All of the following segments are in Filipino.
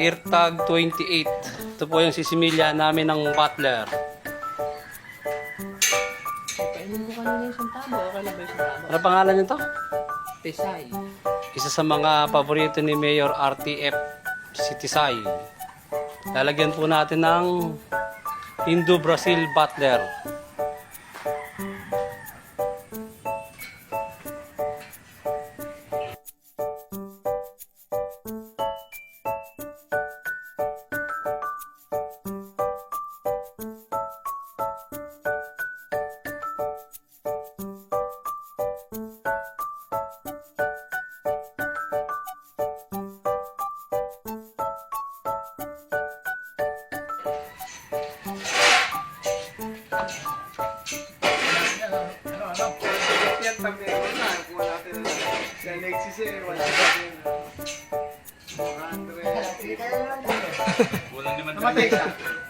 AirTag 28. Ito po yung sisimilya namin ng Butler. Kainin mo kanina yung santabo. Okay na ba yung santabo? Ano pangalan nito? Pesay. Isa sa mga paborito ni Mayor RTF, si Tisay. Lalagyan po natin ng Indo-Brazil Butler.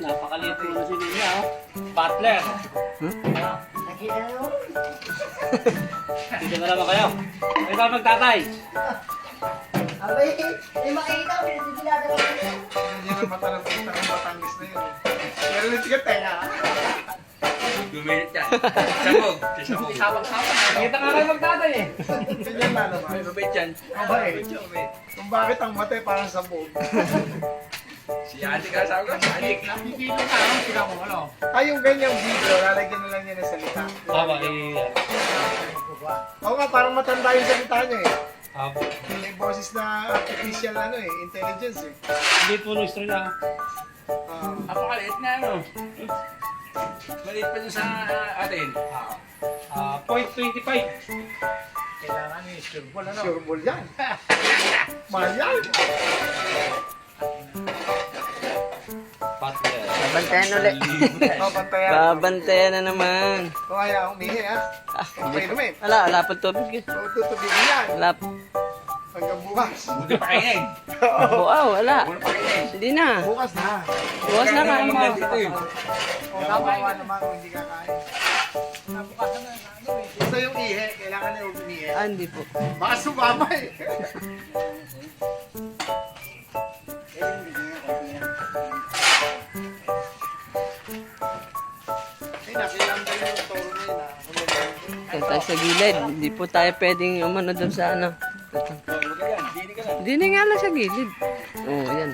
Napakaliit po na sinilya, oh. Butler. Dito na naman kayo. Ito ang magtatay. Abay, makikita ko, pinagigilada ko. Hindi na mata ng Batangas na yun. Pero ulit ka tenga. Dumilit yan. Sabog. Sabog. Sabang-sabang. Nakita nga kayo magtatay eh. Ganyan na naman. May mabait yan. Abay, kung bakit ang mata parang sabog. Si Ate ka sabi ko. Si Ate. Nakikita ka, ano? Sila mo, ano? Ay, yung ganyang video, lalagyan na lang niya ng salita. Tama, eh. Oo nga, parang matanda yung salita niya eh. Abo. May boses na artificial ano eh, intelligence eh. Hindi po nung istorya. Napakaliit na ano. Maliit pa dun sa atin. 0.25. Kailangan yung surbol, ano? Sure ball yan. Mahal yan. Butler. Babantayan ulit. Papantayan. Babantayan na naman. O kaya, umihi ha. Okay naman. Wala pa tubig. Tutubigin yan. Wala. Hanggang bukas. Buti pa kainin. Wow, wala. Buti pa kainin. Hindi na. Bukas na. Bukas na kain mo. Dito yun. O kawawa naman kung hindi kakain. Basta yung ihe, kailangan na yung umihi. Ah, hindi po. Baka sumama eh. Ay, nakilang ba yung toro na yun ah. Kaya tayo sa gilid. Hindi po tayo pwedeng umano doon sa ano. Ito. Hindi na nga lang sa gilid. Oo, oh, yan.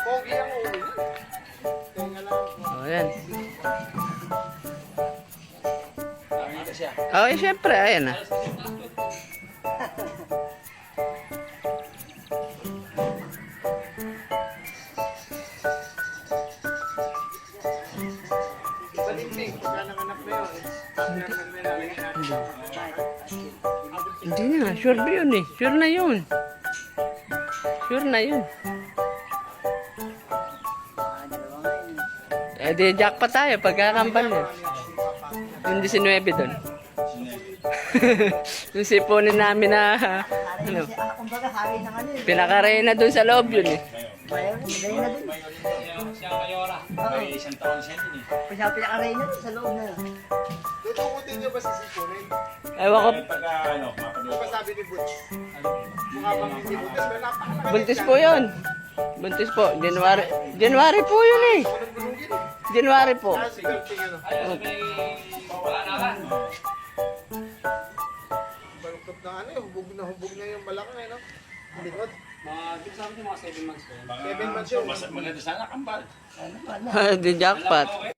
Pogi ang ulo niya. Tenga lang. Oo, oh, yan. Nakita siya. Oo, eh, syempre. Ayan ah. Balimbing, pagka nanganak na yun. Partner na nilalagyan natin. Hindi na. Sure ba yun eh. Sure na yun. Sure na yun. Eh di jackpot tayo pagkakambal yun. Yung 19 doon. Yung sipunin namin na ano, Kumbaga, hari ng ano eh. pinakarena doon sa loob yun eh. Bayaw, magaling na dun. Siya mayora. May isang taon siya din eh. Siya pinakaray na dun sa loob na. Tutukutin niyo ba si Sipunin? Ewan ko, Pagka ano, Ano ba sabi ni Butch? Mukha bang hindi buntis pero napakalalit buntis yan. po yun. Buntis po. January po yun eh. Walang bulungin eh. January po. Ah, si Galting ano. Ayun, may wala na ka. Baluktot na ano eh. Hubog na yung balakang eh no. Likod. Sabi niyo mga 7 months po. 7 months yun. Maganda sana kambal. Di jackpot.